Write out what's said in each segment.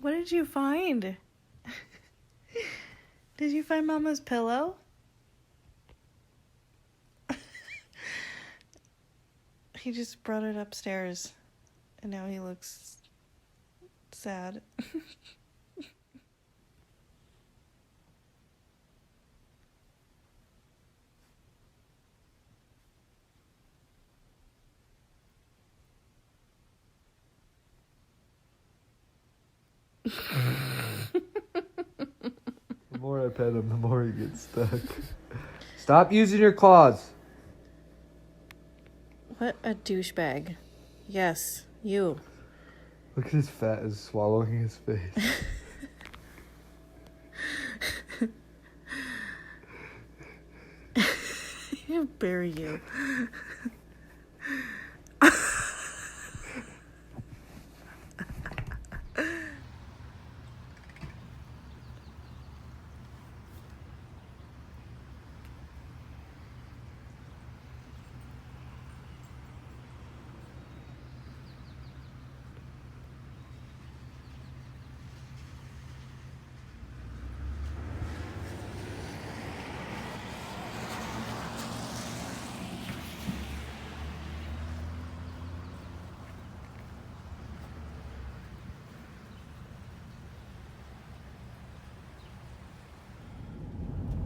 What did you find? Did you find Mama's pillow? He just brought it upstairs, and now he looks sad. The more I pet him, the more he gets stuck. Stop using your claws. What a douchebag. Yes, you. Look at his fat is swallowing his face. He'll bury you.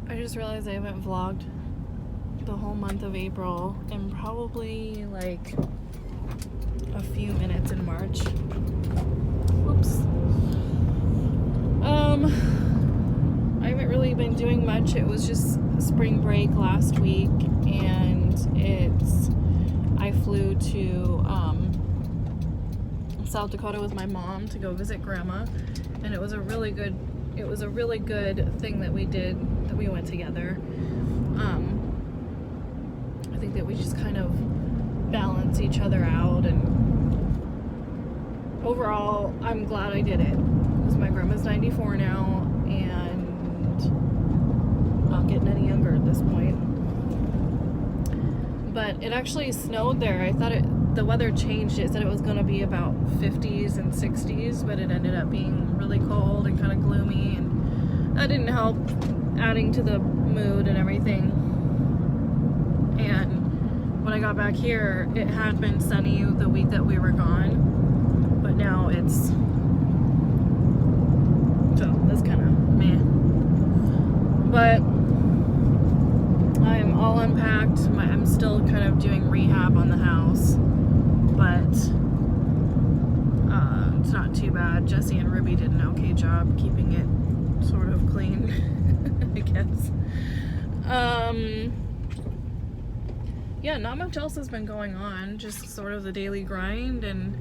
I just realized I haven't vlogged the whole month of April and probably like a few minutes in March. Oops. I haven't really been doing much. It was just spring break last week, and I flew to South Dakota with my mom to go visit Grandma, and it was a really good thing that we did, that we went together. I think that we just kind of balance each other out, and overall I'm glad I did it, because my grandma's 94 now and not getting any younger at this point. But it actually snowed there. I thought the weather changed. It said it was going to be about 50s and 60s, but it ended up being really cold and kind of gloomy, and that didn't help, adding to the mood and everything. And when I got back here, it had been sunny the week that we were gone, but now it's kind of meh. But I'm all unpacked. I'm still kind of doing rehab on the house, but it's not too bad. Jesse and Ruby did an okay job keeping it sort of clean, I guess. Yeah, not much else has been going on, just sort of the daily grind. And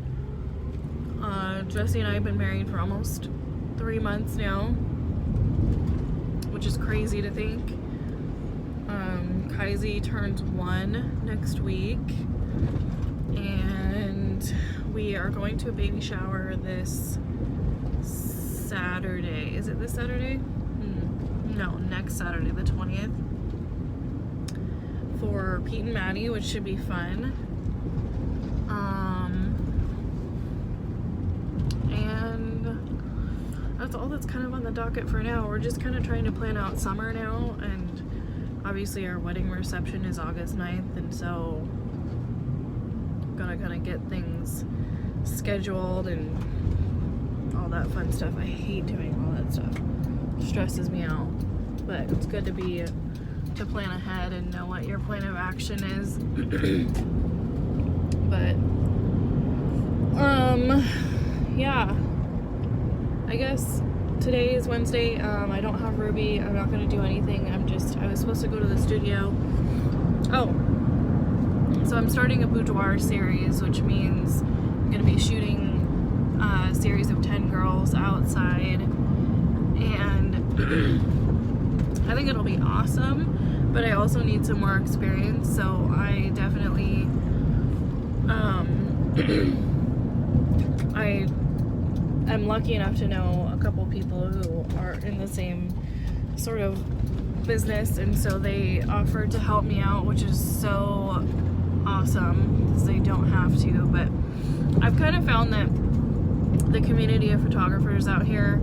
Jesse and I have been married for almost 3 months now, which is crazy to think. Kaisi turns 1 next week, and we are going to a baby shower this Saturday. Is it this Saturday? No, next Saturday, the 20th, for Pete and Maddie, which should be fun. And that's all that's kind of on the docket for now. We're just kind of trying to plan out summer now, and obviously our wedding reception is August 9th, and so I'm gonna kind of get things scheduled and all that fun stuff. I hate doing all that stuff. It stresses me out. But it's good to plan ahead and know what your plan of action is. But yeah, I guess today is Wednesday. I don't have Ruby. I'm not gonna do anything. I was supposed to go to the studio. So I'm starting a boudoir series, which means I'm gonna be shooting a series of 10 girls outside, and I think it'll be awesome, but I also need some more experience, so I definitely I'm lucky enough to know a couple people who are in the same sort of business, and so they offered to help me out, which is so awesome because they don't have to. But I've kind of found that the community of photographers out here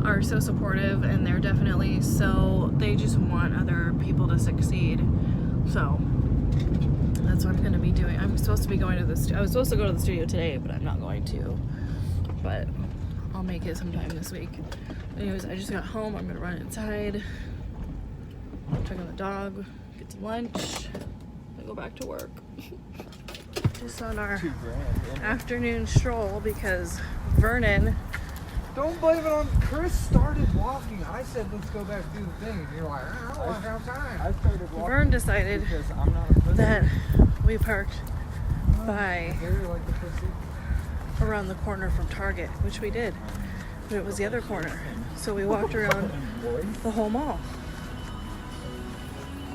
are so supportive, and they're definitely they just want other people to succeed. So that's what I'm going to be doing. I'm supposed to be going to I was supposed to go to the studio today, but I'm not going to. But I'll make it sometime this week. Anyways, I just got home. I'm going to run inside, check on the dog, get some lunch, and go back to work. Just on our afternoon stroll because Vernon... Don't blame it on Chris. Started walking. I said let's go back do the thing. And you're like, I don't have time. I started walking. Vern decided because I'm not a pussy. that we parked by Like the pussy. around the corner from Target, which we did, but it was the other corner. So we walked around the whole mall,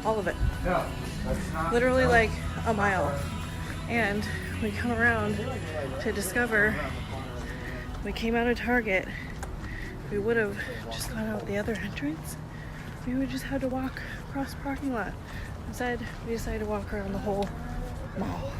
all of it, No, that's not. literally like a mile. And we come around to discover we came out of Target. We would have just gone out the other entrance. We would just had to walk across the parking lot. Instead, we decided to walk around the whole mall.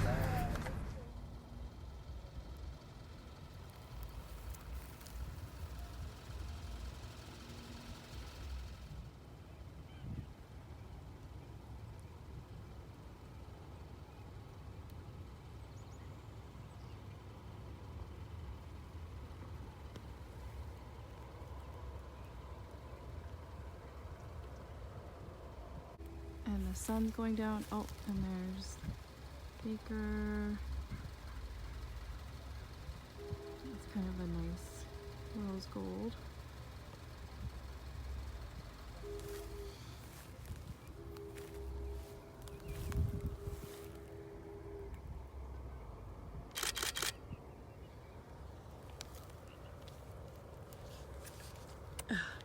And the sun's going down. Oh, and there's Baker. It's kind of a nice rose gold.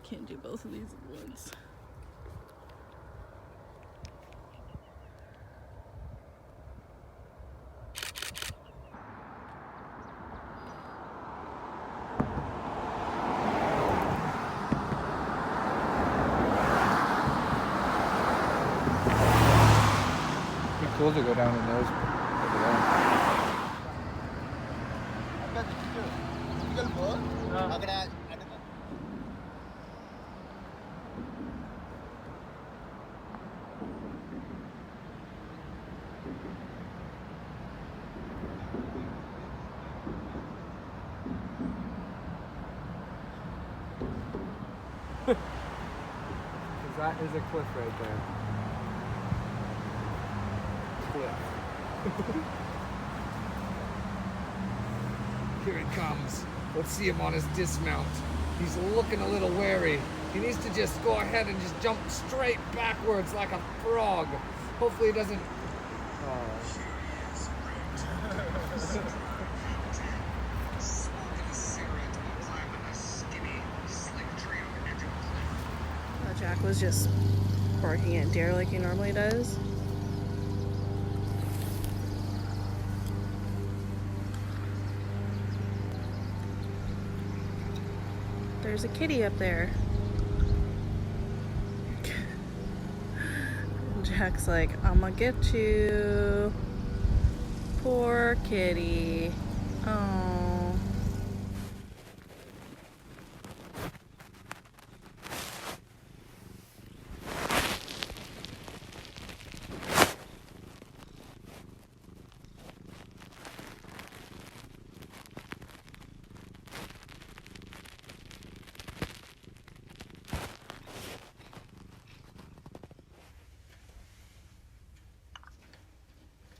Can't do both of these at once. Cool to go down the nose over there. That is a cliff right there. Here he comes. Let's see him on his dismount. He's looking a little wary. He needs to just go ahead and just jump straight backwards like a frog. Hopefully he doesn't... Jack was just barking at deer like he normally does. There's a kitty up there. Jack's like, I'm gonna get you. Poor kitty. Oh.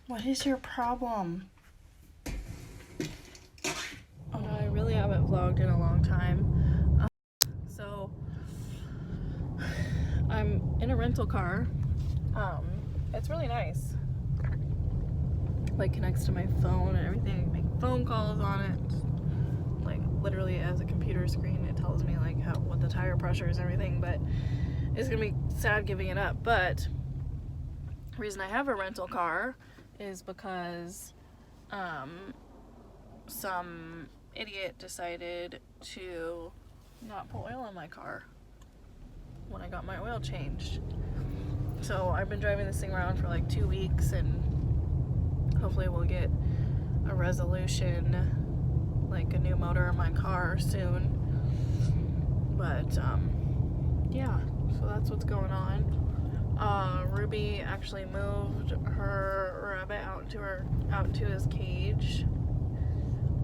What is your problem? Oh no, I really haven't vlogged in a long time. So, I'm in a rental car. It's really nice. Like, connects to my phone and everything. I can make phone calls on it. Like, literally as a computer screen, it tells me like what the tire pressure is and everything. But it's gonna be sad giving it up. But the reason I have a rental car is because some idiot decided to not put oil in my car when I got my oil changed. So I've been driving this thing around for like 2 weeks, and hopefully we'll get a resolution like a new motor in my car soon. But yeah, so that's what's going on. Ruby actually moved her rabbit out into his cage,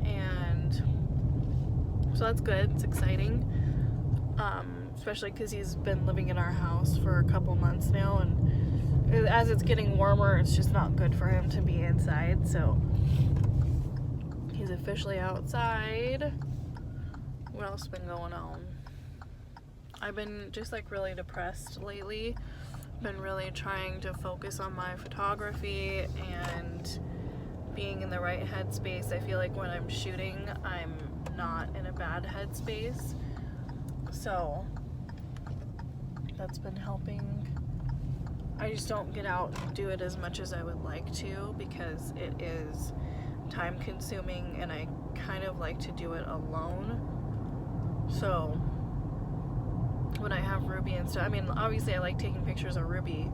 and so that's good. It's exciting, especially because he's been living in our house for a couple months now, and as it's getting warmer, it's just not good for him to be inside. So he's officially outside. What else has been going on? I've been just like really depressed lately. Been really trying to focus on my photography and being in the right headspace. I feel like when I'm shooting, I'm not in a bad headspace. So that's been helping. I just don't get out and do it as much as I would like to because it is time consuming and I kind of like to do it alone. So when I have Ruby and stuff, I mean, obviously I like taking pictures of Ruby,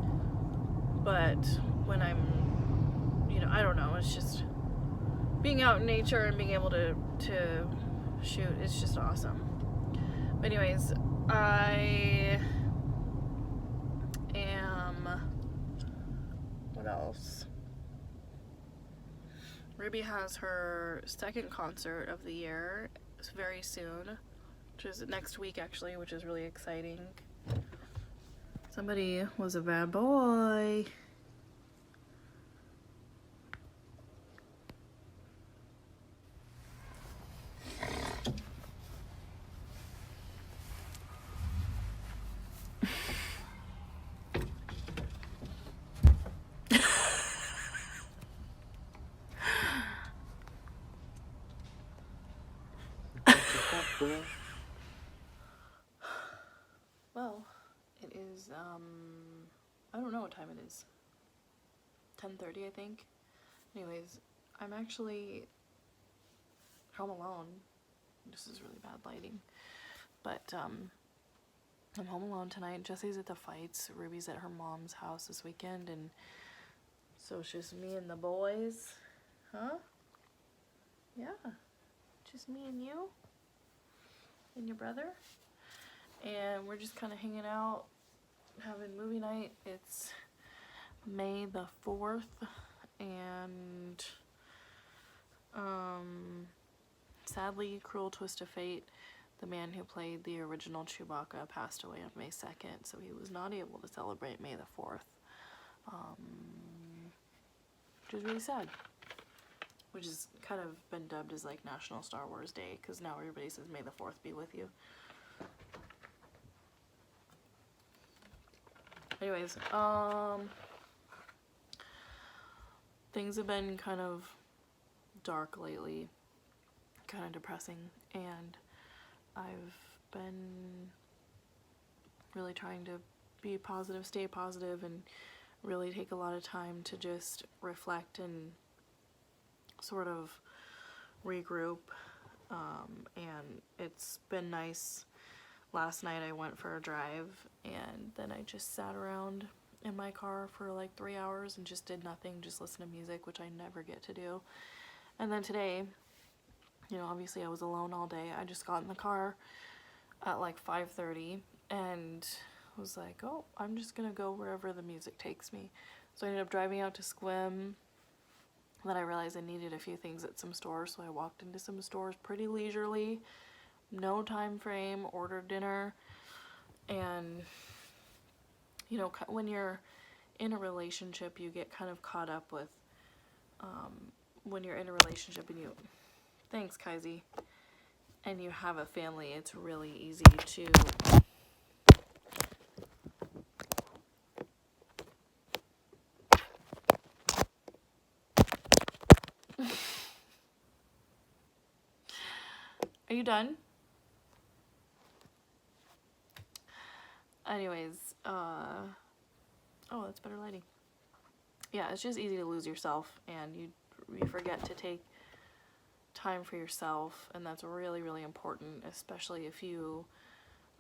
but when I'm, you know, I don't know, it's just being out in nature and being able to shoot, it's just awesome. But anyways, I am, what else? Ruby has her second concert of the year very soon, which is next week actually, which is really exciting. Somebody was a bad boy. Well, it is, I don't know what time it is. 10:30, I think. Anyways, I'm actually home alone. This is really bad lighting. But, I'm home alone tonight. Jesse's at the fights. Ruby's at her mom's house this weekend, and so it's just me and the boys. Huh? Yeah. Just me and you? And your brother? And we're just kind of hanging out, having movie night. It's May the 4th, and sadly, cruel twist of fate, the man who played the original Chewbacca passed away on May 2nd, so he was not able to celebrate May the 4th, which is really sad, which has kind of been dubbed as like National Star Wars Day, because now everybody says May the 4th be with you. Anyways, things have been kind of dark lately, kind of depressing, and I've been really trying to be positive, stay positive, and really take a lot of time to just reflect and sort of regroup, and it's been nice. Last night I went for a drive, and then I just sat around in my car for like 3 hours and just did nothing, just listen to music, which I never get to do. And then today, you know, obviously I was alone all day. I just got in the car at like 5:30 and was like, oh, I'm just gonna go wherever the music takes me. So I ended up driving out to Sequim. Then I realized I needed a few things at some stores, so I walked into some stores pretty leisurely, no time frame, ordered dinner. And you know, when you're in a relationship, you get kind of caught up with when you're in a relationship and you, thanks Kaisi, and you have a family, it's really easy to Are you done? Anyways, oh, that's better lighting. Yeah, it's just easy to lose yourself, and you forget to take time for yourself, and that's really, really important, especially if you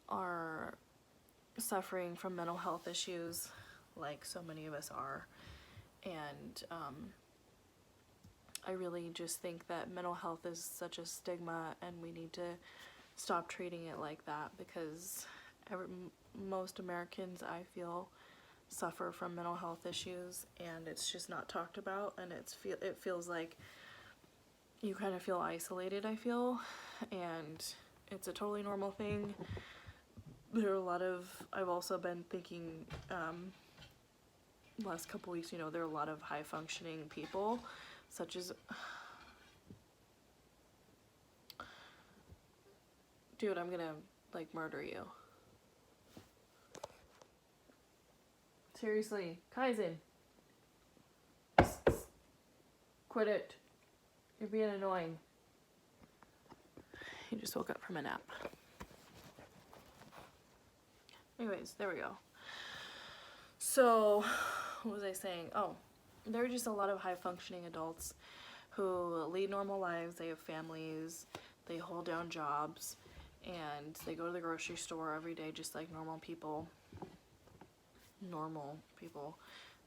are suffering from mental health issues, like so many of us are. And I really just think that mental health is such a stigma, and we need to stop treating it like that, because most Americans, I feel, suffer from mental health issues, and it's just not talked about, and it feels like you kind of feel isolated, I feel, and it's a totally normal thing. There are a lot of, I've also been thinking, last couple weeks, you know, there are a lot of high functioning people, such as, dude, I'm gonna, like, murder you. Seriously, Kaizen. Quit it. You're being annoying. He just woke up from a nap. Anyways, there we go. So, what was I saying? Oh, there are just a lot of high-functioning adults who lead normal lives. They have families, they hold down jobs, and they go to the grocery store every day just like normal people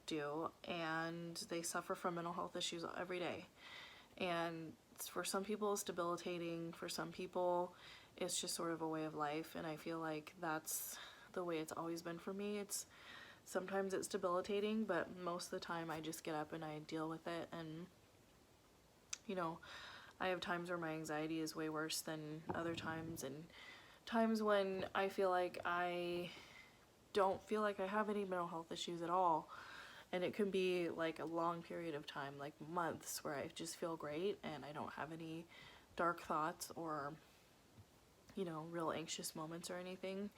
do, and they suffer from mental health issues every day. And for some people it's debilitating, for some people it's just sort of a way of life, and I feel like that's the way it's always been for me. Sometimes it's debilitating, but most of the time I just get up and I deal with it. And you know, I have times where my anxiety is way worse than other times, and times when I feel like I don't feel like I have any mental health issues at all, and it can be like a long period of time, like months, where I just feel great and I don't have any dark thoughts or, you know, real anxious moments or anything.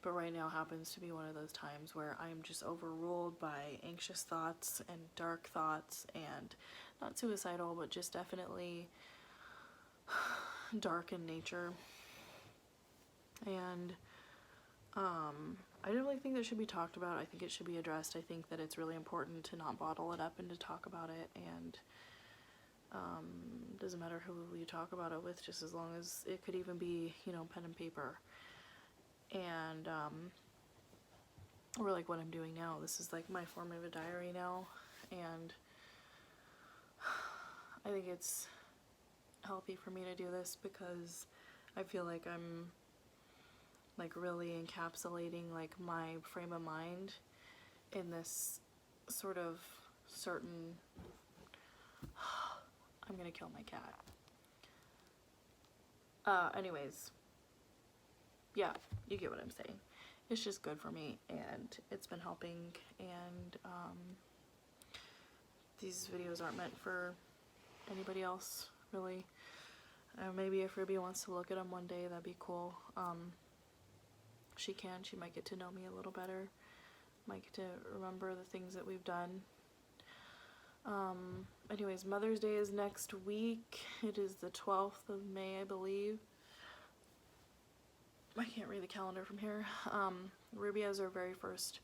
But right now happens to be one of those times where I'm just overruled by anxious thoughts and dark thoughts, and not suicidal, but just definitely dark in nature. And I don't really think that should be talked about. I think it should be addressed. I think that it's really important to not bottle it up and to talk about it, and doesn't matter who you talk about it with, just as long as it could even be, you know, pen and paper. And or like what I'm doing now. This is like my form of a diary now, and I think it's healthy for me to do this because I feel like I'm like really encapsulating like my frame of mind in this sort of certain I'm gonna kill my cat. Anyways, yeah, you get what I'm saying. It's just good for me, and it's been helping, and these videos aren't meant for anybody else, really. Maybe if Ruby wants to look at them one day, that'd be cool. She might get to know me a little better, might get to remember the things that we've done. Anyways, Mother's Day is next week. It is the 12th of May, I believe. I can't read the calendar from here. Ruby has her very first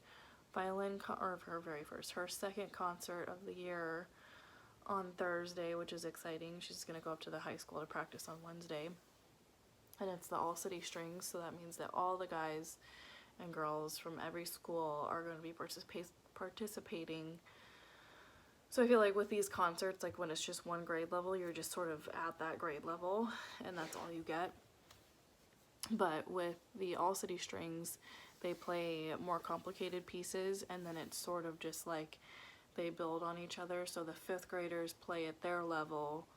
her second concert of the year on Thursday, which is exciting. She's gonna go up to the high school to practice on Wednesday. And it's the All City Strings, so that means that all the guys and girls from every school are going to be participating. So I feel like with these concerts, like when it's just one grade level, you're just sort of at that grade level, and that's all you get. But with the All City Strings, they play more complicated pieces, and then it's sort of just like they build on each other. So the 5th graders play at their level,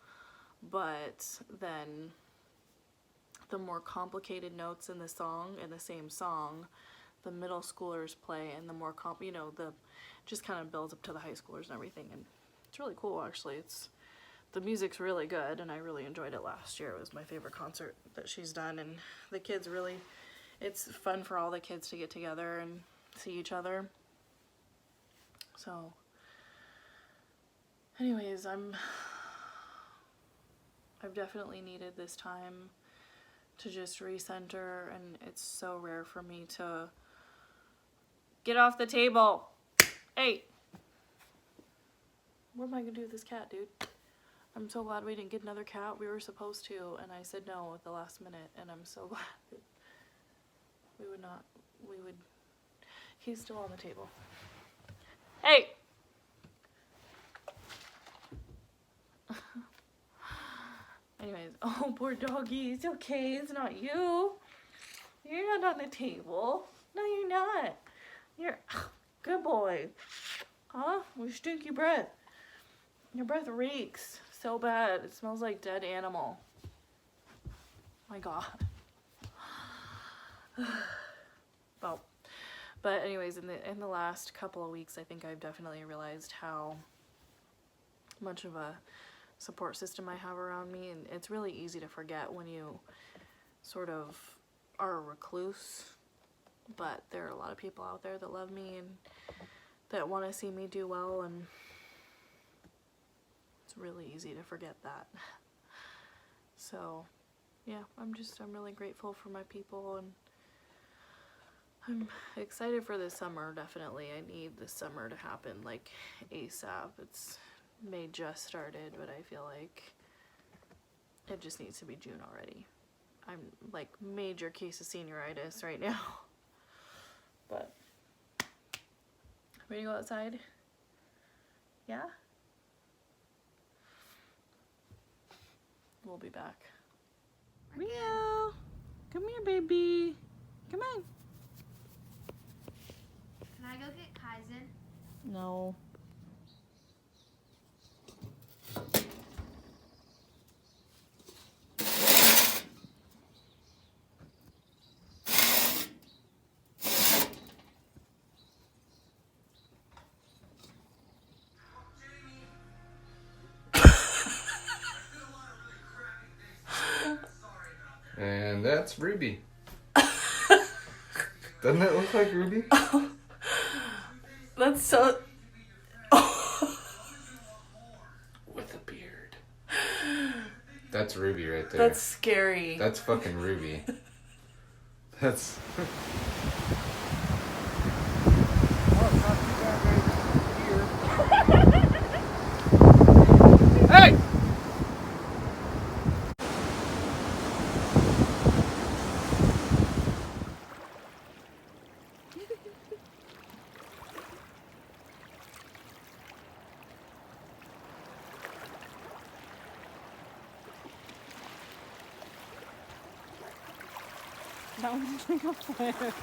but then the more complicated notes in the same song, the middle schoolers play, and the more just kind of builds up to the high schoolers and everything. And it's really cool, actually. The music's really good, and I really enjoyed it last year. It was my favorite concert that she's done, and the kids really, it's fun for all the kids to get together and see each other. So anyways, I've definitely needed this time to just recenter, and it's so rare for me to get off the table. Hey, what am I gonna do with this cat, dude? I'm so glad we didn't get another cat. We were supposed to, and I said no at the last minute, and I'm so glad that he's still on the table. Hey! Anyways, oh, poor doggy. It's okay. It's not you. You're not on the table. No, you're not. You're good boy. Huh? With stinky breath. Your breath reeks so bad. It smells like dead animal. My God. Well, but anyways, in the last couple of weeks, I think I've definitely realized how much of a support system I have around me, and it's really easy to forget when you sort of are a recluse, but there are a lot of people out there that love me and that want to see me do well, and it's really easy to forget that. So yeah, I'm really grateful for my people, and I'm excited for this summer. Definitely I need this summer to happen like ASAP. It's May just started, but I feel like it just needs to be June already. I'm like major case of senioritis right now. But ready to go outside? Yeah? We'll be back. Rio! Come here, baby. Come on. Can I go get Kaizen? No. And that's Ruby. Doesn't that look like Ruby? That's so... With a beard. That's Ruby right there. That's scary. That's fucking Ruby. That's... Hey! That was like a flare.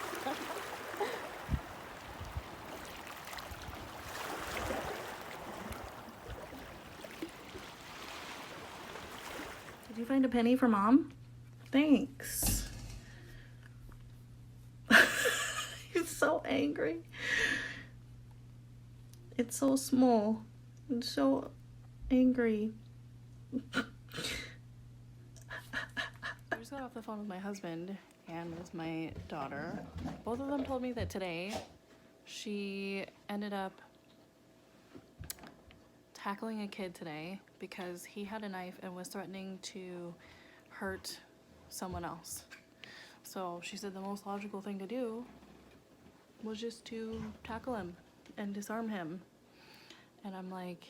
Did you find a penny for Mom? Thanks. He's so angry. It's so small. It's so angry. I just got off the phone with my husband and with my daughter. Both of them told me that today she ended up tackling a kid today because he had a knife and was threatening to hurt someone else. So she said the most logical thing to do was just to tackle him and disarm him. And I'm like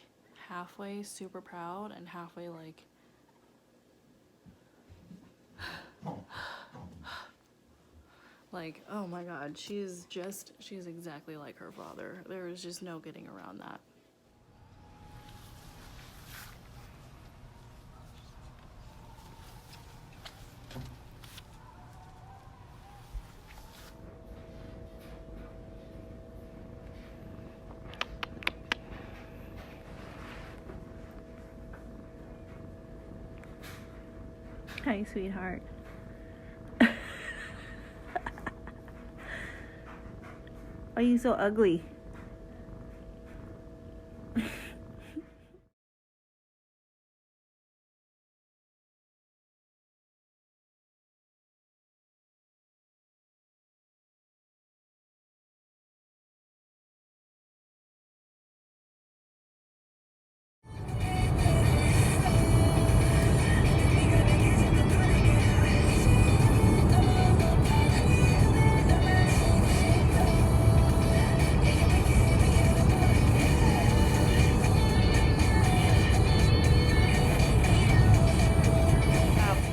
halfway super proud and halfway like like, oh my God, she's exactly like her father. There is just no getting around that. Hi, sweetheart. Why are you so ugly?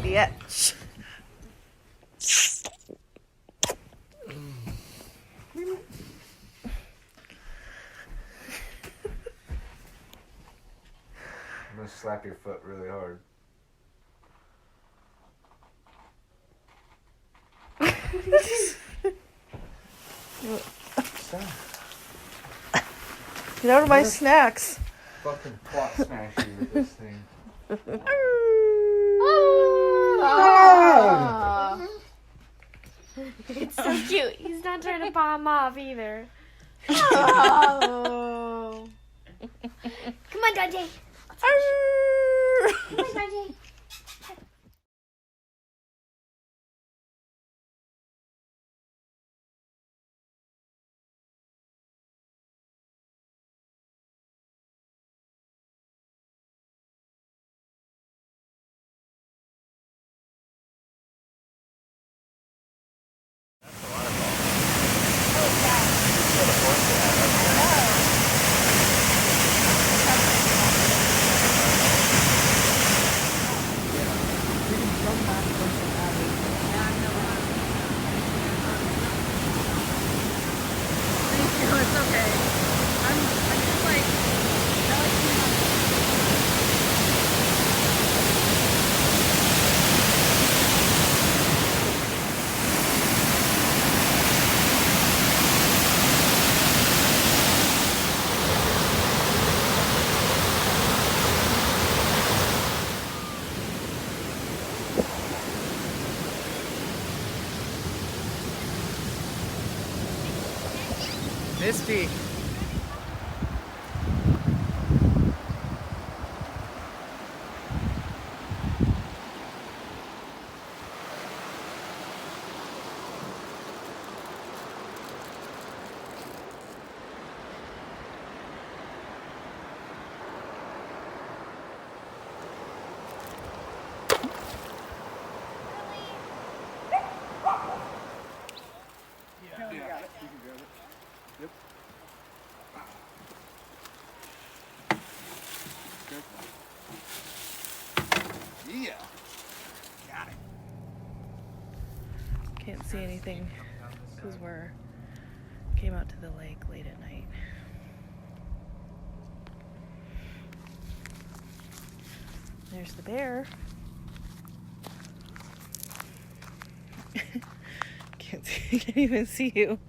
Bitch. I'm gonna slap your foot really hard. Stop. Get out of my snacks. Fucking plot smash you with this thing. It's so cute. He's not trying to paw him off either. Oh. Come on, Dante. Come on, Dante. Thank you, it's okay. I'm just like, I like to have Misty. Yeah. Got it. Can't see anything because we're came out to the lake late at night. There's the bear. Can't even see you.